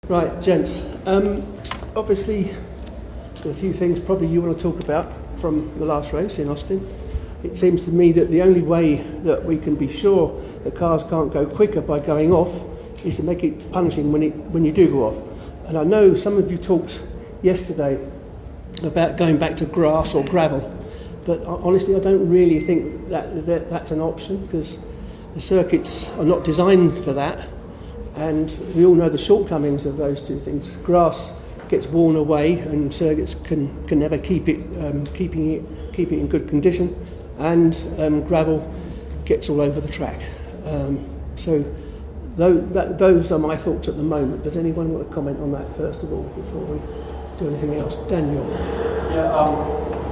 Right, gents. Obviously, there are a few things probably you want to talk about from the last race in Austin. It seems to me that the only way that we can be sure the cars can't go quicker by going off is to make it punishing when you do go off. And I know some of you talked yesterday about going back to grass or gravel, but honestly I don't really think that's an option, because the circuits are not designed for that, and we all know the shortcomings of those two things. Grass gets worn away and circuits can never keep it in good condition, and gravel gets all over the track. So those are my thoughts at the moment. Does anyone want to comment on that first of all before we do anything else? Daniel? Yeah,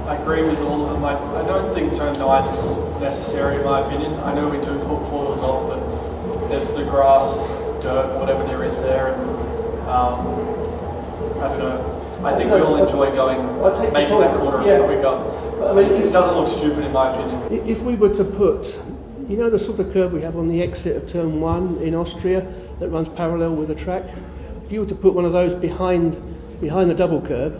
I agree with all of them. I don't think turn 9 is necessary in my opinion. I know we do put fours off, but there's the grass, dirt, whatever there is there, and I don't know. I think we all enjoy making that corner a bit quicker. I mean, it doesn't look stupid in my opinion. If we were to put, you know, the sort of curb we have on the exit of turn 1 in Austria that runs parallel with the track, if you were to put one of those behind the double curb,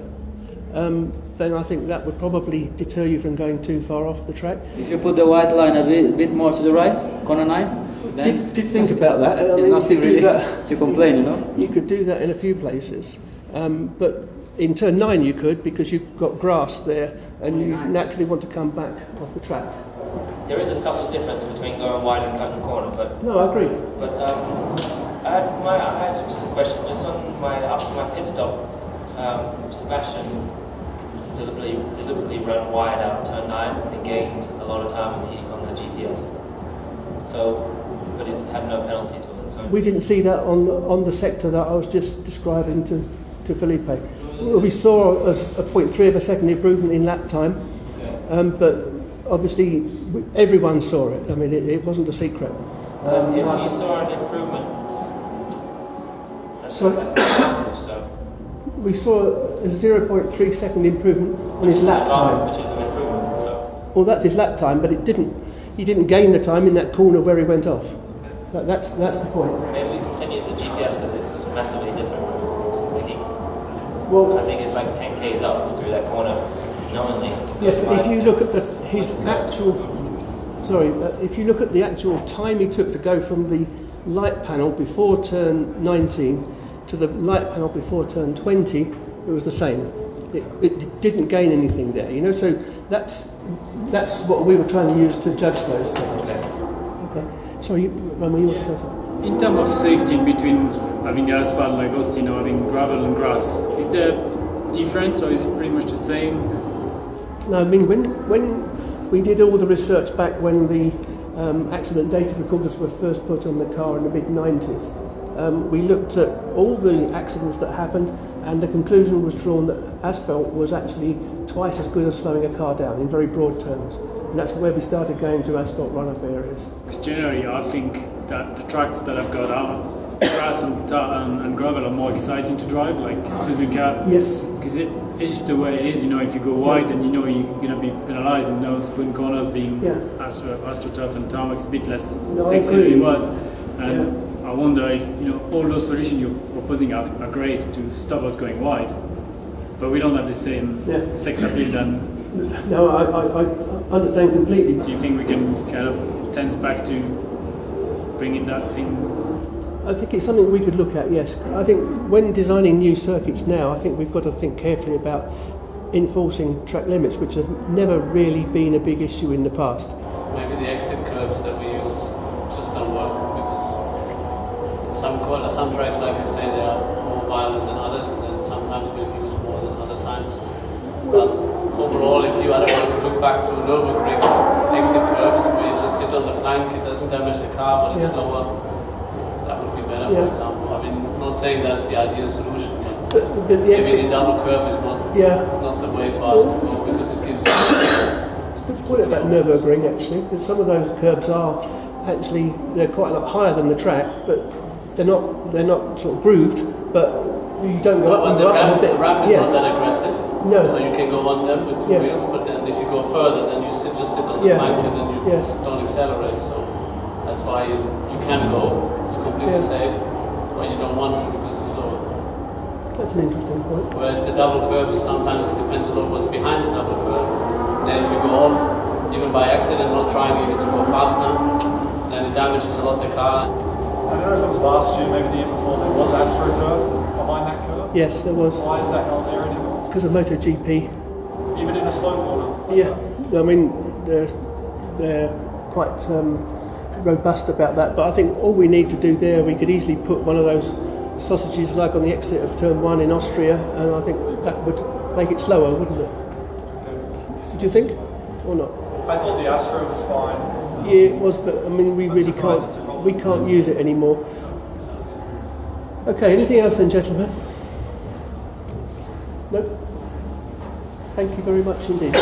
then I think that would probably deter you from going too far off the track. If you put the white line a bit more to the right, corner 9, then did think about that. There's nothing really to complain, you know. You could do that in a few places, but in turn 9 you could, because you've got grass there and you naturally want to come back off the track. There is a subtle difference between going wide and cutting the corner, but no, I agree. But I had just a question, just on after my pit stop. Sebastian deliberately ran wide out turn 9 and gained a lot of time on the GPS. So, but it had no penalty to it. So we didn't see that on the sector that I was just describing to Felipe. We saw a 0.3 of a second improvement in lap time, but obviously everyone saw it. I mean, it wasn't a secret. If you saw an improvement, that's the advantage. So we saw a 0.3 second improvement on his lap time, which is an improvement. So. Well, that's his lap time, but he didn't gain the time in that corner where he went off. That's the point. Maybe we can send you the GPS because it's massively different. Well, I think it's like 10 k's up through that corner, knowingly. Yes, but if you look at if you look at the actual time he took to go from the light panel before turn 19 to the light panel before turn 20, it was the same. It didn't gain anything there, you know. So that's what we were trying to use to judge those things. Okay. So Roman, you want to say something? In terms of safety between having asphalt like Austin or having gravel and grass, is there a difference or is it pretty much the same? No, I mean when we did all the research back when the accident data recorders were first put on the car in the mid-90s, we looked at all the accidents that happened, and the conclusion was drawn that asphalt was actually twice as good as slowing a car down in very broad terms. And that's where we started going to asphalt runoff areas. Because generally I think that the tracks that I've got out, grass and gravel are more exciting to drive, like Suzuka. Yes. Because it's just the way it is, you know, if you go wide and you know you're going to be penalised, and those spoon corners being AstroTurf and tarmac is a bit less sexy than it was. And I wonder if, you know, all those solutions you're proposing are great to stop us going wide, but we don't have the same sex appeal than... No, I understand completely. Do you think we can kind of tense back to bringing that thing? I think it's something we could look at, yes. I think when designing new circuits now, I think we've got to think carefully about enforcing track limits, which have never really been a big issue in the past. Maybe the exit curbs that we use just don't work, because some tracks, like you say, they are more violent than others, and then sometimes we'll use more than other times. But overall, if you look back to Nürburgring exit curbs where you just sit on the plank, it doesn't damage the car, but it's slower. That would be better, for example. I mean, I'm not saying that's the ideal solution, but maybe the double curb is not the way for us to go, because it gives you... Let's put it about Nürburgring, actually, because some of those curbs are actually, they're quite a lot higher than the track, but they're not sort of grooved, but you don't go up and go up a bit. The ramp is not that aggressive. No. So you can go on them with two wheels, but then if you go further, then you just sit on the plank and then you don't accelerate. So that's why you can go. It's completely safe, but you don't want to because it's slow. That's an interesting point. Whereas the double curves, sometimes it depends a lot what's behind the double curve. Then if you go off, even by accident, not trying even to go faster, then it damages a lot the car. I don't know if it was last year, maybe the year before, there was AstroTurf behind that curve. Yes, there was. Why is that not there anymore? Because of MotoGP. Even in a slow corner? Yeah, I mean, they're quite robust about that, but I think all we need to do there, we could easily put one of those sausages like on the exit of Turn 1 in Austria, and I think that would make it slower, wouldn't it? Do you think? Or not? I thought the Astro was fine. Yeah, it was, but I mean, we I'm really surprised it's a problem. we can't use it anymore. Okay, anything else then, gentlemen? No? Thank you very much indeed.